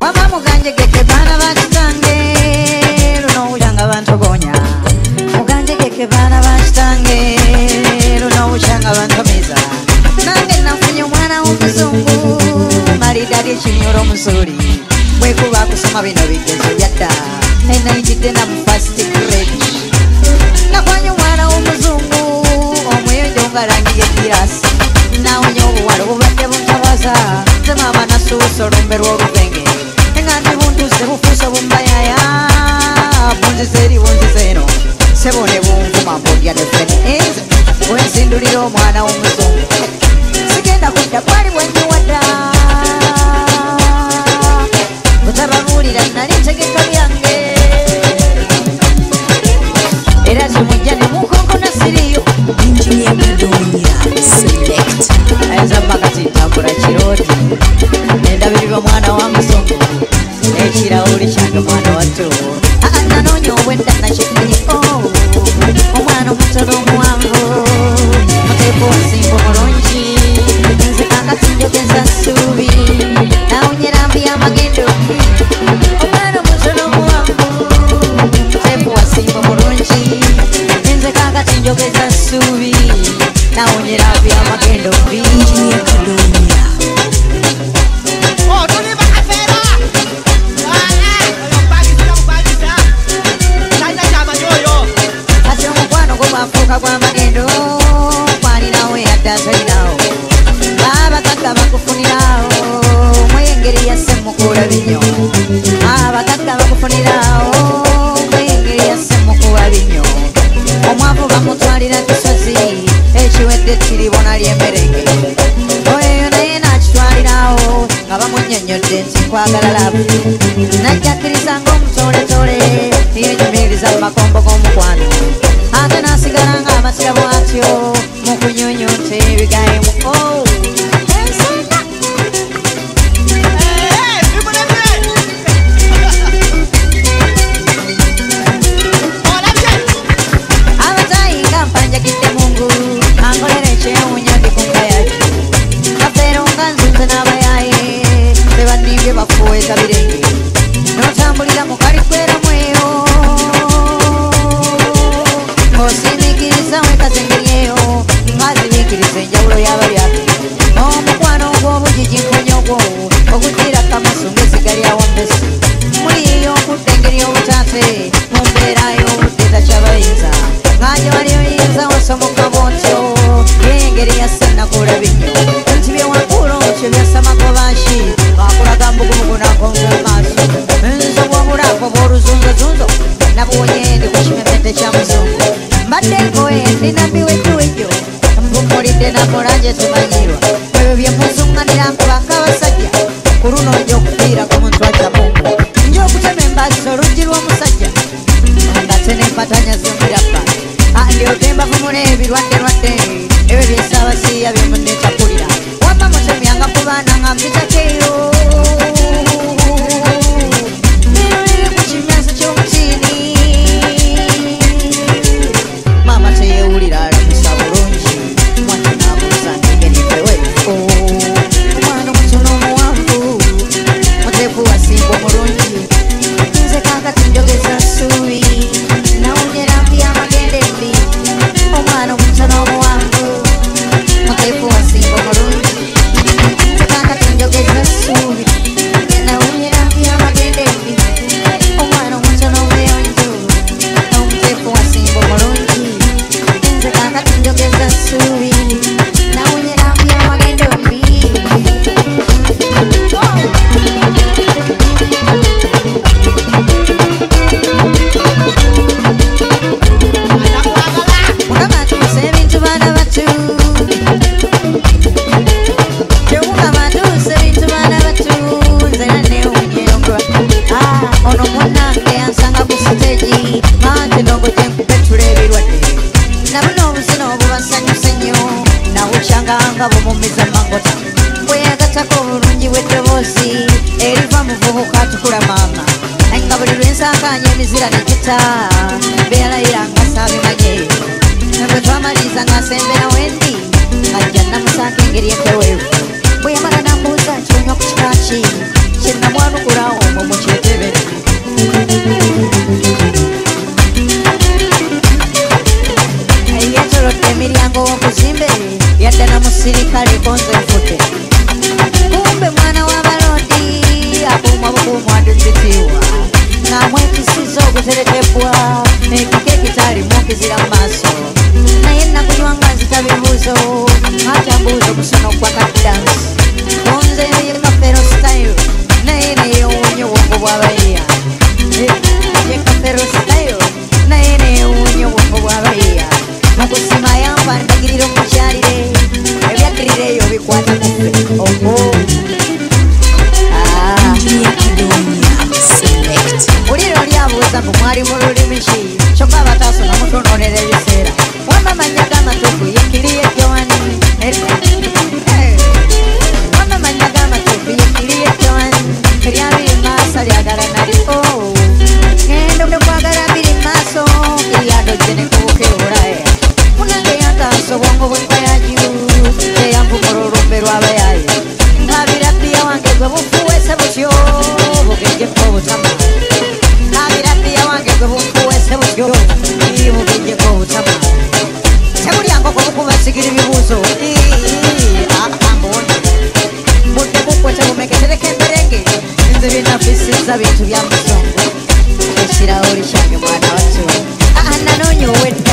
wama muganje geke baana bakitange luno owulyanga bantogonya muganje geke baana bakitange luno owulyanga bantomiza nange nafunye omwana w'omuzungu malidali ekinyolo omusuuli bwekuba kusoma bino bigezo byadda nenayitidde namu fast grade nakwanye omwana w'omuzungu omuyonjo nga langi y'egirasi nawonye obuwala obubadde buntawaza nze maama nasuusa olumbe lw'oluvenge nga ndi buntuse bufuuse bumbayaya bunzize eri bunzize eno sebo ne bunvuma mbodya ne fene enze bwensindulira omwana w'omuzungu sigenda kudda kwali bwenyiwadda butababuulira nali ntegeka byange era kimujja ne mukonkona siriyo Engineer Kadonya Select ezambakati ntambula kiroti nendabirirwa omwana wa musongo ekirawuli kyange omwana watto nanoonya obwedda nakimanyi omwana omutono omuwanvu muteeko osimba omulungi nze kakati njogeza ssuubi nawonyera mbi y'amagendo omwana omutono omuwanvu muteeko wasimba omulungi nze kakati njogeza ssuubi nawonyera mbi y'amagendo mbi Engineer Kadonya kati omukwano gwo gwafuuka gw'amagendo kwaninawo yadde atolinawo abagagga bakufunirawo mweyengeri yasse mukuula binyo abagagga bakufunirawo mweyengeri yasse mukuula binyo omwavu bamutwalira kisozi ekiwedde tiribona ly'emmerenge oyo naye nakitwalirawo nga bamunnyonnyodde nti nkwagala labu najjakkiriza ng'omutoletole yenyumiriza mu makombo g'omukwano ate nasigala ng'amasira bw'atyo mu kunyunyunta ebigayemu abatayi nga mpanjagidde mungu ankolera ekyewunya ndikunga yaki kafeero nga nzunze n'abayaye tebanimbye bafuweeza birenge n'otambulira mu kalikweramu eyo ng'osiimikiriza wekazengeri eyo ng'azimiikiriza enjawulo y'abalyake omukwano ogw'obugigi mponya ogwo ogudira kamasu ng'esiga lyawo mbesi muli eyo okudda engeri y'obutaate mu mbeera y'obudde takyabayinza ng'aje wali oyinza osomoka bwotyo engeri yassenakula binyo nti byewakuula otyo byasamagobanshi ng'akulaga mbugubugu nakonga maaso nze bwobulako bw'oluzunzozunzo nabuwonye ndi ku kimemete kya muzungu mbadde nkoye ndinambiwejjuwejjo mpumulidde namulanje tumanyirwa ebyo bye muzunganira nkubaka abasajja ku luno nja okufiirako muntu atamungu nja okutema embasi oluggi lw'omusajja nga tenempatanya zimulabba ndyotemba vumula ebirwadde ebyo byesaabasiiya byemunetakulira wamma mutemyanga ku baana nga mpitakeyo nerolere ku kimyanso ky'omutiini maama teyewulira alamisa bulungi mwana nabuuza ndegenifeweefo omwana omutono omuwanvu muteefu wasimba omulungi nze kakati njogeza ssuubi nawonyera mbi y'amagendo embi omwana omutono omuwanvu muteefu wasimba omulungi nze kakati njogeza ssuubi nawonyera mbi y'amagendo embi omwana omutono omuyonjo omuteefu wasimba omulungi nze kakati njogeza ssuubi nawonyera mbi y'amagendo embi mukama atuusa ebintu baana batu kyomukama atuusa ebintu baana batu nze nanewunyerongwa ono munnange yansanga ku siteegi anti ndongo gyenkubetula ebirwadde nabuno obuzina obubasanyusa ennyo nawukyanga nga bumumiza mangota bweyagatako obulungi bw'eddoboozi eriva muvubuka atukula maama nga buli lwensakanya emizira negita beyalayira nga saabimanye bwe twamaliriza ng'asembera wendi ng'ajja namusaaka engeri empeweevu bwe yamala nambuuza kyonywa ku kika ki kye namwanukulawo talyagala naliko ngendo mukwagala biri maaso iryando kyenekubukebulae munange yankanso bwongo bwenkayajiru eyanvumula olumbe lwabayaye nkabira bbiya wange gwe bufuwese butyo bugenjeko obutama nkabira bbiya wange gwe bufuwese butyo bugenjeko obutama tebulyangoko bukuba sigiri bibuuzo ambona budde bukwete bumegetereko emberenge nze binafisiza bintu bya musongo ekirawo likyange mwana watyo nanoonya owedde